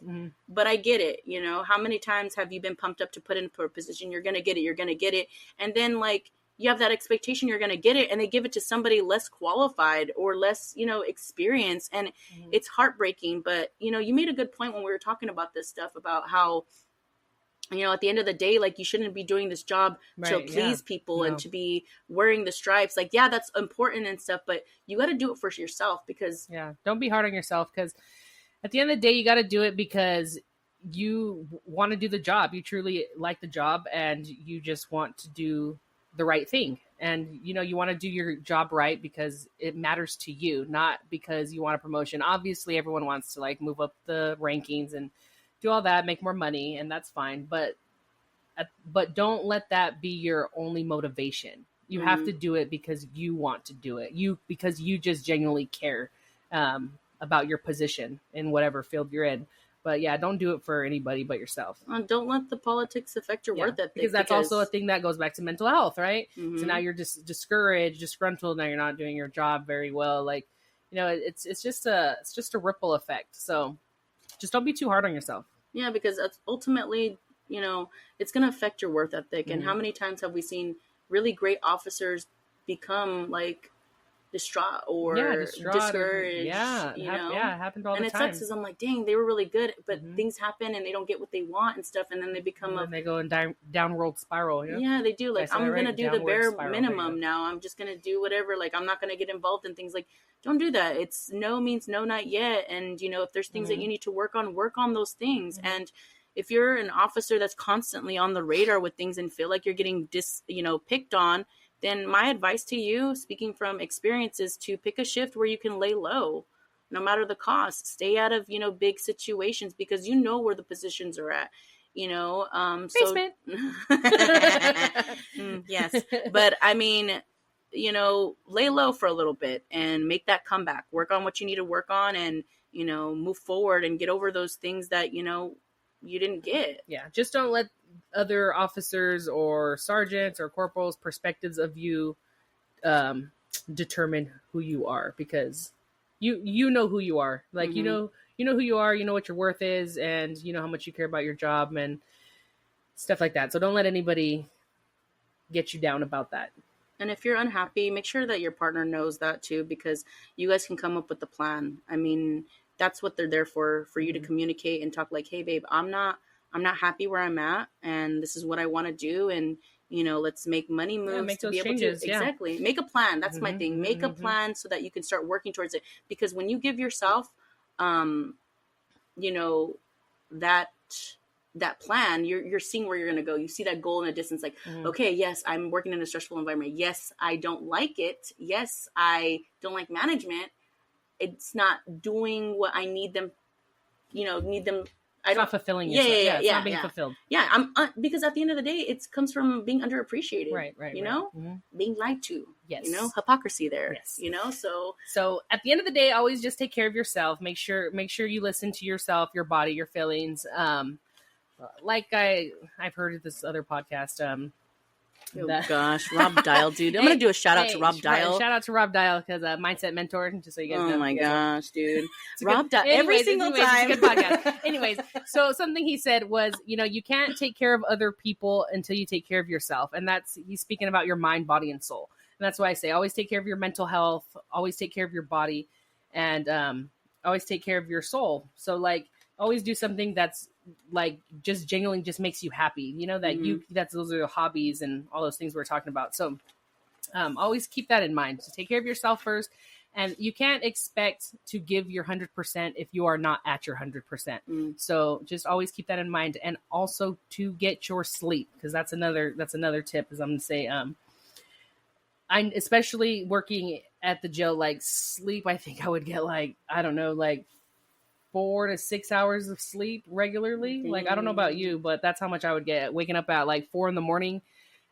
But I get it. How many times have you been pumped up to put in for a position? You're going to get it. And then, like, you have that expectation you're going to get it, and they give it to somebody less qualified or less, experienced. And it's heartbreaking. But, you made a good point when we were talking about this stuff, about how, at the end of the day, like, you shouldn't be doing this job to please people and to be wearing the stripes. Like, yeah, that's important and stuff, but you got to do it for yourself, because don't be hard on yourself, because at the end of the day, you got to do it because you want to do the job. You truly like the job, and you just want to do the right thing. And, you want to do your job right because it matters to you, not because you want a promotion. Obviously, everyone wants to, like, move up the rankings and, do all that, make more money, and that's fine. But don't let that be your only motivation. You have to do it because you want to do it. Because you just genuinely care about your position in whatever field you're in. But yeah, don't do it for anybody but yourself. Don't let the politics affect your work ethic. Because that's also a thing that goes back to mental health, right? So now you're just discouraged, disgruntled. Now you're not doing your job very well. Like, it's just a ripple effect. So just don't be too hard on yourself. Yeah, because that's ultimately, it's going to affect your work ethic. And how many times have we seen really great officers become like distraught or discouraged? It happened all the time. And it sucks because I'm like, dang, they were really good, but things happen and they don't get what they want and stuff, and then they become they go in downward spiral. Yeah, they do. Like, I'm gonna do the bare minimum now. I'm just gonna do whatever. Like, I'm not gonna get involved in things. Like, don't do that. It's no means no, not yet. And if there's things that you need to work on those things. And if you're an officer that's constantly on the radar with things and feel like you're getting picked on, then my advice to you, speaking from experience, is to pick a shift where you can lay low, no matter the cost. Stay out of, big situations, because where the positions are at, Basement. Yes. But I mean, lay low for a little bit and make that comeback. Work on what you need to work on and, move forward and get over those things that, you didn't get. Yeah. Just don't let other officers or sergeants or corporals' perspectives of you determine who you are, because you know who you are. Like, you know who you are, you know what your worth is, and you know how much you care about your job and stuff like that. So don't let anybody get you down about that. And if you're unhappy, make sure that your partner knows that too, because you guys can come up with a plan. I mean, that's what they're there for you to communicate and talk like, hey babe, I'm not happy where I'm at, and this is what I want to do, and let's make money moves, make to those be able to exactly make a plan. That's my thing. Make a plan so that you can start working towards it, because when you give yourself that plan, you're seeing where you're going to go. You see that goal in the distance, like, okay, yes, I'm working in a stressful environment. Yes, I don't like it. Yes, I don't like management. It's not doing what I need them. It's not fulfilling yourself. It's not being fulfilled. Yeah, I'm because at the end of the day, it comes from being underappreciated. Right. Being lied to. Yes. Hypocrisy there. Yes. So at the end of the day, always just take care of yourself. Make sure you listen to yourself, your body, your feelings. Like I've heard this other podcast. Gosh, Rob Dial, dude. I'm gonna do a shout out to Rob Dial. Shout out to Rob Dial, because Mindset Mentor. Just so you guys know. Oh my gosh, dude. Rob Dial every single time. It's a good podcast. Anyways, so something he said was, you can't take care of other people until you take care of yourself, and he's speaking about your mind, body, and soul. And that's why I say always take care of your mental health, always take care of your body, and always take care of your soul. So like, always do something that's like just genuinely just makes you happy, that those are your hobbies and all those things we're talking about. So always keep that in mind. So take care of yourself first, and you can't expect to give your 100% if you are not at your 100%. So just always keep that in mind, and also to get your sleep, because that's another tip, is I'm gonna say I especially working at the jail, like sleep, I think I would get like 4 to 6 hours of sleep regularly. Like, I don't know about you, but that's how much I would get waking up at like 4 a.m.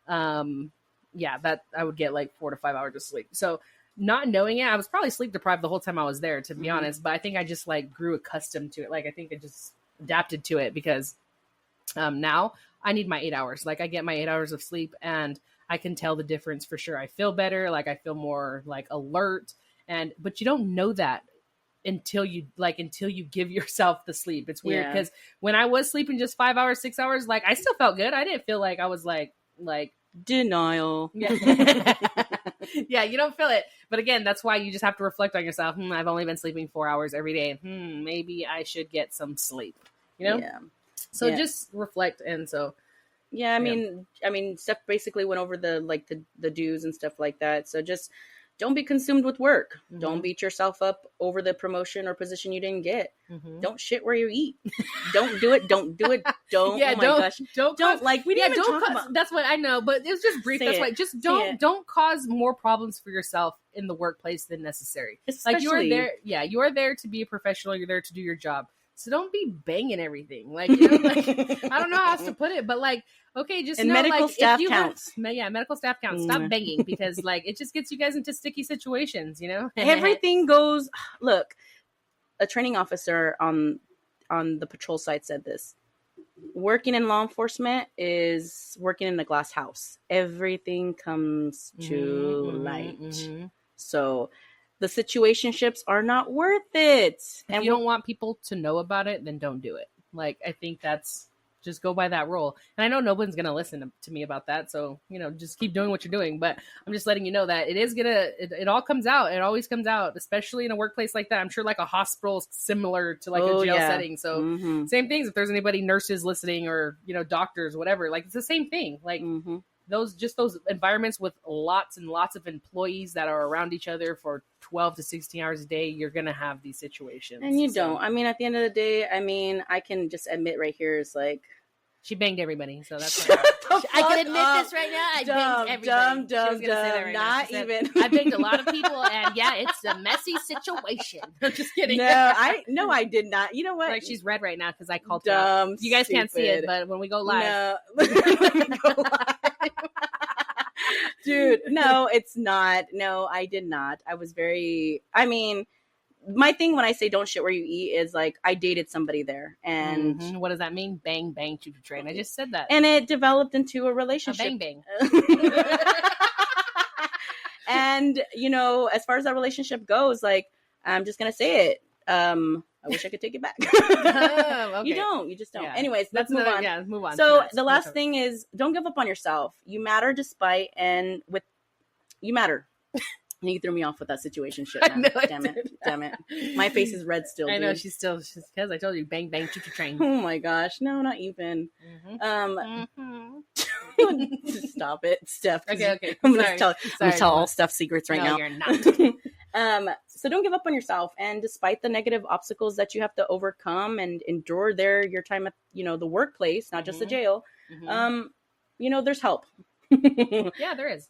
That I would get like 4 to 5 hours of sleep. So not knowing it, I was probably sleep deprived the whole time I was there, to be honest, but I think I just like grew accustomed to it. Like, I think I just adapted to it, because now I need my 8 hours. Like, I get my 8 hours of sleep, and I can tell the difference for sure. I feel better. Like, I feel more like alert, but you don't know that until you give yourself the sleep. It's weird, because when I was sleeping just 5 hours, 6 hours, like, I still felt good. I didn't feel like I was like denial. Yeah. Yeah, you don't feel it. But again, that's why you just have to reflect on yourself. I've only been sleeping 4 hours every day. Maybe I should get some sleep, Yeah. So just reflect. And so, yeah, I mean, Steph basically went over the do's and stuff like that. So just don't be consumed with work. Don't beat yourself up over the promotion or position you didn't get. Don't shit where you eat. Don't do it. Don't do it. Don't. Yeah, oh my gosh. Don't like. We didn't even talk about. That's what I know, but it was just brief. That's why. Just don't cause more problems for yourself in the workplace than necessary. Especially, like, you're there. Yeah, you're there to be a professional. You're there to do your job. So don't be banging everything. Like, you know, like I don't know how else to put it, but like, okay, just and know, medical like, staff if you counts. medical staff counts. Stop banging, because like it just gets you guys into sticky situations, you know. Everything goes. Look, a training officer on the patrol side said this. Working in law enforcement is working in a glass house. Everything comes to light. So the situationships are not worth it. If you don't want people to know about it, then don't do it. Like, I think that's, just go by that rule. And I know no one's going to listen to me about that. So, you know, just keep doing what you're doing. But I'm just letting you know that it all comes out. It always comes out, especially in a workplace like that. I'm sure like a hospital is similar to like a jail setting. So same things. If there's anybody, nurses listening, or, you know, doctors, whatever, like it's the same thing. Like those environments with lots and lots of employees that are around each other for 12 to 16 hours a day, you're going to have these situations. And you don't. I mean, at the end of the day, I mean, I can just admit right here is like, she banged everybody, so that's I can admit this right now. I banged everybody. Dumb. Not even. I banged a lot of people, and yeah, it's a messy situation. I'm just kidding. No, I did not. You know what? Like, she's red right now because I called dumb. her. You guys can't see it, but when we go live, dude, no, it's not. No, I did not. I was very. I mean, my thing when I say don't shit where you eat is like I dated somebody there, and what does that mean? Bang bang choo choo train. I just said that, and it developed into a relationship. Bang bang. And you know, as far as that relationship goes, like I'm just gonna say it. I wish I could take it back. Okay. You just don't. Yeah. Anyways, let's move on. Yeah, move on. So the last thing is don't give up on yourself. You matter despite and with you matter. You threw me off with that situation shit. I know, Damn it. My face is red still. I know, she's because I told you, bang bang choo choo train. Oh my gosh, no, not even. Stop it, Steph. Okay. I'm gonna tell all Steph's secrets right now. You're not. So don't give up on yourself, and despite the negative obstacles that you have to overcome and endure your time at the workplace, not just the jail. You know, there's help. Yeah, there is.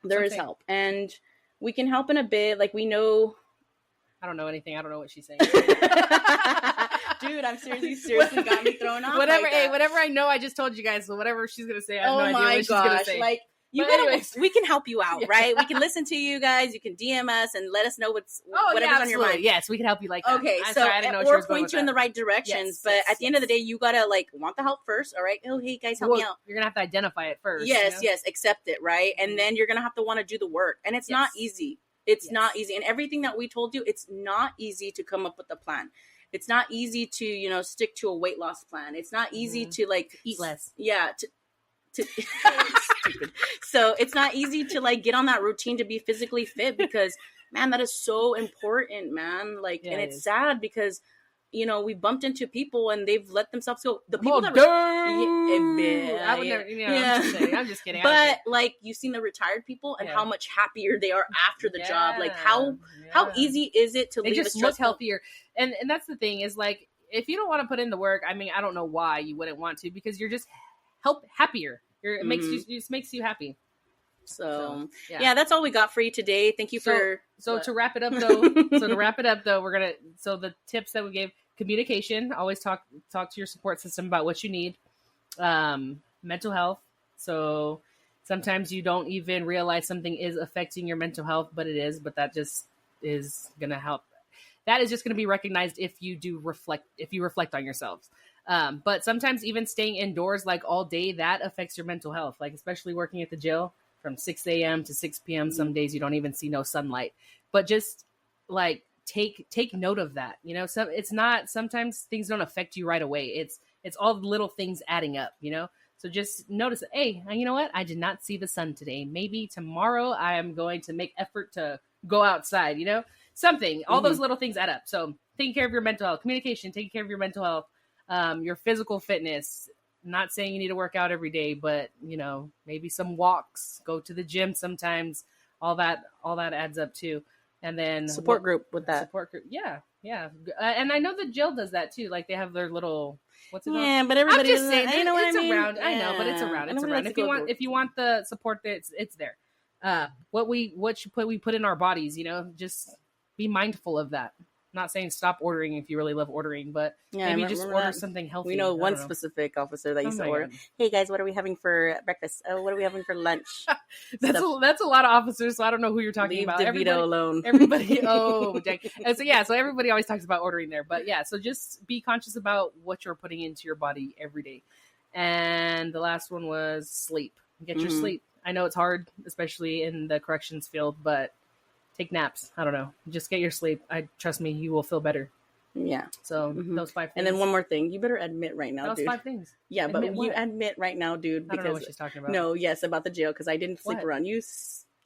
There is help, and we can help in a bit. Like, we know. I don't know anything. I don't know what she's saying. Dude, I'm seriously got me thrown off. Whatever, like whatever I know, I just told you guys. So whatever she's gonna say, I have no idea what she's gonna say. Like, we can help you out, right? We can listen to you guys. You can DM us and let us know whatever's on your mind. Yes, we can help you like that. Okay, or point you in the right directions. But at the end of the day, you gotta want the help first. All right. Oh, hey guys, help me out. You're gonna have to identify it first. Yes, accept it, right? And then you're gonna have to want to do the work, and it's not easy. It's not easy, and everything that we told you, it's not easy to come up with a plan. It's not easy to stick to a weight loss plan. It's not easy to eat less. Yeah. Stupid. So it's not easy to get on that routine to be physically fit, because man, that is so important, man. And it's sad because we bumped into people and they've let themselves go. The people I'm just kidding. But you've seen the retired people and how much happier they are after the job. Like how easy is it to they leave? Just look healthier, and that's the thing is if you don't want to put in the work, I mean, I don't know why you wouldn't want to, because you're just happier. It makes you happy. So that's all we got for you today. Thank you for. So to wrap it up though, we're the tips that we gave: communication. Always talk to your support system about what you need. Mental health. So sometimes you don't even realize something is affecting your mental health, but it is. But that just is gonna help. That is just gonna be recognized if you reflect on yourselves. But sometimes even staying indoors all day, that affects your mental health, especially working at the jail from 6 a.m. to 6 p.m. Some days you don't even see no sunlight, but just take note of that. Sometimes things don't affect you right away. It's all the little things adding up, so just notice, hey, you know what? I did not see the sun today. Maybe tomorrow I am going to make effort to go outside, something, all those little things add up. So taking care of your mental health, communication, taking care of your mental health, your physical fitness. Not saying you need to work out every day, but maybe some walks, go to the gym sometimes. All that adds up too. And then support group with that. Support group. Yeah. And I know the jail does that too. They have their little, what's it called? Yeah, but everybody, I'm just saying, you know what I mean? Around. Yeah. I know, but it's around. It's around. If you want the support, it's there. What we put in our bodies, just be mindful of that. Not saying stop ordering if you really love ordering, but maybe just order something healthy. We know one specific officer that used to order. Hey guys, what are we having for breakfast? Oh, what are we having for lunch? That's a lot of officers, so I don't know who you're talking about. DeVito alone. Everybody, and so everybody always talks about ordering there. But yeah, so just be conscious about what you're putting into your body every day. And the last one was sleep. Get your sleep. I know it's hard, especially in the corrections field, but take naps. I don't know. Just get your sleep. Trust me, you will feel better. Yeah. So those 5 things. And then one more thing. You better admit right now, dude. Those 5 things. Yeah, but you admit right now, dude. Because I don't know what she's talking about. No, yes, about the jail, because I didn't sleep around you.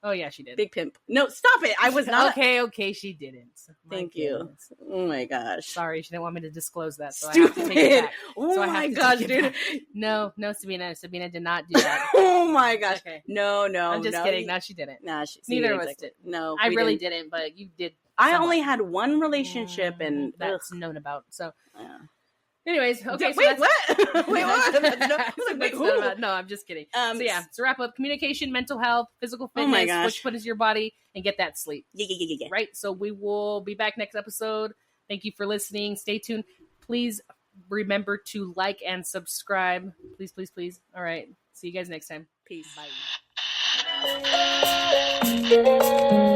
Oh, yeah, she did. Big pimp. No, stop it. I was not. Okay, she didn't. Thank you. Oh, my gosh. Sorry, she didn't want me to disclose that, so Stupid. I have to take it back. Oh, my gosh, dude. No, Sabina. Sabina did not do that. Oh, my gosh. Okay. No. I'm just kidding. No, she didn't. Nah, neither of us did. No, I really didn't, but you did. I only had one relationship, and that's known about, so... Yeah. Anyways, okay. Wait, what? Wait, what? No, I'm just kidding. So wrap up: communication, mental health, physical fitness, what you put into your body, and get that sleep. Yeah. Right. So we will be back next episode. Thank you for listening. Stay tuned. Please remember to like and subscribe. Please. All right. See you guys next time. Peace.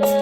Bye.